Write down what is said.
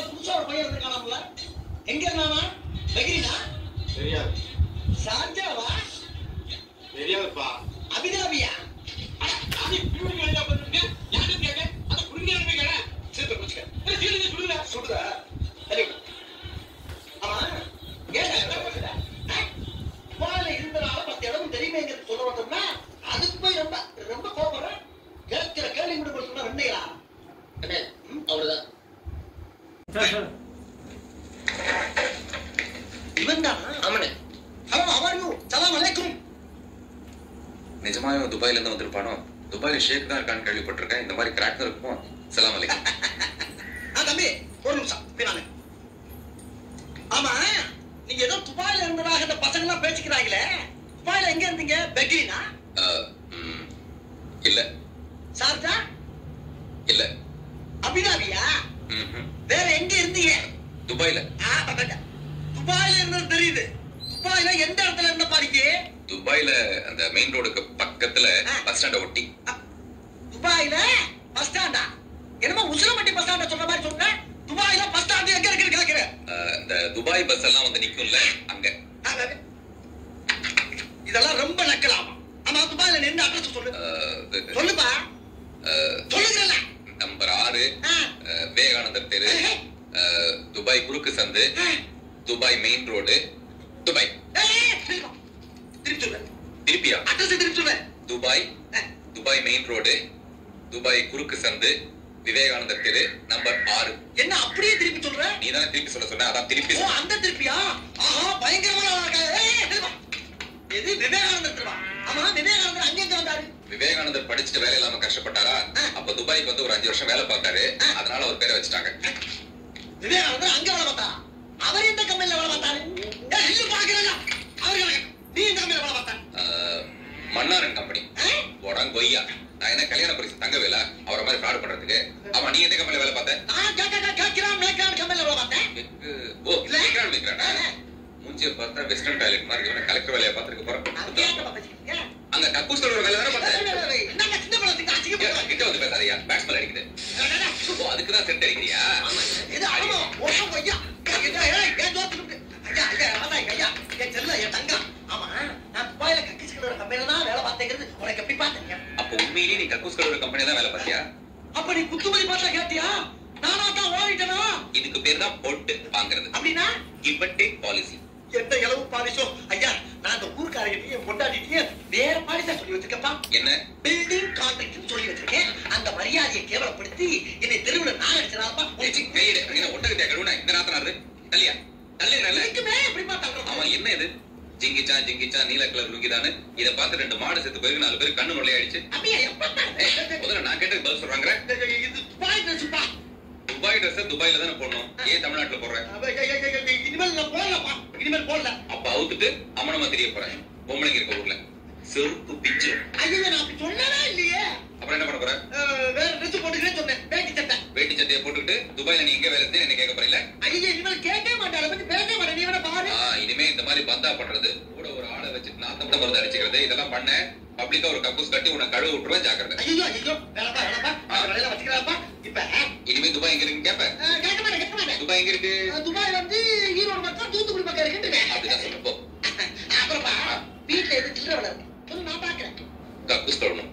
புதுசா ஒரு பையன் இருக்கானாம்ல, எங்க இருந்தானா? பகிரினா? தெரியாது. சார்ஜாவா? தெரியாதுப்பா. அபிதாபியா? அது பியூரி வேலையா பண்ணிருக்க? யாரு கேட்க? அத புரிஞ்சானே கேட்க. சீக்கிரம் குடிச்சுக்க. சீக்கிரம் சுடுடா. சுடுதா? சரி. ஆமா, ஏன் துபாயில இருந்தனால 10 இடம் தெரியுமேங்கிறது சொல்ல வந்தோம்னா அதுக்கு போய் ரொம்ப ரொம்ப கோபப்படுறேன். கேட்கிற கேள்வி கூட கொடுத்தோம்னா ரெண்டையா? அவ்வளவுதான். இவன் தான் அவனு. Hello, how are you? சலாம் அலைக்கும். நிஜமாவே துபாயில இருந்து வந்திருப்பானோ? துபாயில ஷேக் தான் இருக்கான்னு கேள்விப்பட்டிருக்கேன். இந்த மாதிரி கிராக் இருக்கும். சலாம் அலைக்கும். தம்பி ஒரு நிமிஷம் பின்னாங்க. ஆமா, நீங்க ஏதோ துபாயில இருந்ததாக இந்த பசங்க எல்லாம் பேசிக்கிறாங்களே, துபாயில எங்க இருந்தீங்க? பெக்ரினா? இல்ல. சார்ஜா? இல்ல. அபிதாபியா? வேற எங்க இருந்தீங்க? துபாயில. துபாயில இருந்தது தெரியுது. துபாயில எந்த இடத்துல இருந்த பாருங்க? துபாயில அந்த மெயின் ரோடுக்கு பக்கத்துல பஸ் ஸ்டாண்ட ஒட்டி. துபாயில பஸ் ஸ்டாண்டா? என்னமா உசிலம்பட்டி பஸ் ஸ்டாண்ட சொல்ற மாதிரி சொன்ன? துபாயில பஸ் ஸ்டாண்ட் எங்க இருக்கு கேக்குற? இந்த துபாய் பஸ் எல்லாம் வந்து நிக்கும்ல அங்க. இதெல்லாம் ரொம்ப நக்கலாமா? ஆமா, துபாயில நின்னு அட்ரஸ் சொல்லு. சொல்லுப்பா. சொல்லுங்கல. நம்பர் 6 விவேகானந்தர் தெரு, துபாய் குறுக்கு சந்து, துபாய் மெயின் ரோடு, துபாய். திருப்பி சொல்லு. திருப்பியா? அட்ரஸ் திருப்பி சொல்லு. துபாய் மெயின் ரோடு, துபாய் குறுக்கு சந்து, விவேகானந்தர் தெரு, நம்பர் 6. என்ன அப்படியே திருப்பி சொல்ற? நீ தானே திருப்பி சொல்ல சொன்ன, அதான் திருப்பி. ஓ, அந்த திருப்பியா? ஆஹா, பயங்கரமான. எது விவேகானந்தர் தெருவா? ஆமா, விவேகானந்தர் அங்க எங்க வந்தாரு? விவேகானந்தர் படிச்சுட்டு வேலை இல்லாம கஷ்டப்பட்டாரா? அப்ப துபாய்க்கு வந்து ஒரு 5 வருஷம் வேலை பார்த்தாரு. அதனால அவர் பேரை வச்சுட்டாங்க. விவேகானந்தர் அங்க வேலை பார்த்தா? அவர் எந்த கம்பெனில வேலை பார்த்தாரு? இல்ல பாக்குறல. அவருக்கு நீ எந்த கம்பெனில வேலை பார்த்த? மன்னாரன் கம்பெனி. போடாங்க கொய்யா. நான் என்ன கல்யாண பரிசு தங்கவேல அவரை மாதிரி ஃப்ராட் பண்றதுக்கு? ஆமா, நீ எந்த கம்பெனில வேலை பார்த்த? நான் கேக்குறேன் மேக்கான் கம்பெனில வேலை பார்த்தேன். ஓ, மேக்கானா? மூஞ்சிய பார்த்தா வெஸ்டர்ன் டாய்லெட் மாதிரி இவன கலெக்டர் வேலைய பாத்துக்க போறேன். அங்க கக்கூஸ்ல ஒரு வேலை தான பார்த்தேன். என்னங்க சின்ன பழத்துக்கு ஆச்சிக்கு போறீங்க? கிட்ட வந்து பேசாதயா, பேட்ஸ்மேன் அடிக்குது. ஓ, அதுக்கு தான் செட் அடிக்கறியா? இது ஆமா, ஓஹோ ஐயா. ஏன் தோத்துட்டு? ஐயா ஐயா என் செல்ல என் தங்க. ஆமா, நான் துபாயில கக்கூஸ்ல கம்பெனில தான் வேலை பார்த்தேங்கிறது உனக்கு எப்படி பார்த்தீங்க? அப்ப உண்மையிலேயே நீ கக்கூஸ்ல ஒரு கம்பெனில தான் வேலை பார்த்தியா? அப்ப நீ குத்துமதி பார்த்தா கேட்டியா? நானா தான் ஓடிட்டனா? இதுக்கு பேர் தான் போட்டு வாங்குறது. அப்படினா கிவ் அண்ட் டேக் பாலிசி. எந்த இளவு பாலிசோ ஐயா, நான் அந்த ஊர்க்காரங்கிட்டயும் பொண்டாட்டிட்டயும் வேற பாலிசா சொல்லி வச்சிருக்கப்பா. என்ன? பில்டிங் கான்ட்ராக்ட் சொல்லி வச்சிருக்கேன். அந்த மரியாதையை கேவலப்படுத்தி என்னை தெருவுல நான் அடிச்சதாப்பா. கையில என்ன ஒட்டகத்தை கழுவுனா இந்த நாத்தனாரு தள்ளியா தள்ளி நல்ல இருக்குமே எப்படிப்பா தள்ளுறோம்? அவன் என்ன இது ஜிங்கிச்சா நீல கலர் லுங்கிதானு இதை பார்த்து 2 மாடு செத்து போயிருக்கு, 4 பேர் கண்ணு நொல்லையாயிடுச்சு. அப்படியா? எப்ப முதல்ல நான் கேட்டது பதில் சொல்றாங்க. இது துபாய் ட்ரெஸ்ப்பா. துபாய் ட்ரெஸ் துபாயில தானே போடணும், ஏன் தமிழ்நாட்டுல போடுறேன்? இனிமேல் நான் போடலப்பா, இனிமேல் போடல. அப்ப அவுத்துட்டு அம்மனமா தெரிய போறேன். பொம்பளைங்க இருக்க ஊர்ல செருப்பு பிச்சு. ஐயோ, நான் அப்படி சொல்லவே இல்லையே. அப்புறம் என்ன பண்ண போற? வேற ட்ரெஸ் போட்டுக்கிறேன்னு சொன்னேன். வேட்டி சட்டையை போட்டுக்கிட்டு துபாயில நீ எங்க வேலை செஞ்சு என்ன கேட்க போறீங்களா? ஐயோ, இனிமேல் கேட்கவே மாட்டேன், அதை பத்தி பேசவே மாட்டேன். நீ வேணா பாரு. இனிமே இந்த மாதிரி பந்தா பண்றது, கூட ஒரு ஆளை வச்சுட்டு நாத்தம் கூட மருந்து அடிச்சுக்கிறது, இதெல்லாம் பண்ண பப்ளிக்கா ஒரு கக்கூஸ் கட்டி உன்னை கழுவு விட்டுருவேன், ஜாக்கிரதை. ஐயோ வேணப்பா வேலையில வச்சுக்கிறாப்பா. இப்ப இனிமே துபாய் எங்க இருக்குன்னு கேப்ப? கேட்க மாட்டேன். துபாய் எங்க இருக்கு? துபாய் வந்து ஈரோடு பக்கம் தூத்துக்குடி பக்கம் இருக்குன்னு அப்படிதான் சொல்லு போ. அப்புறப்பா வீட்டுல எது சில்லற வேலை இருக்கு சொல்லு, நான் பாக்குறேன். கக்கூஸ் தொடணும்.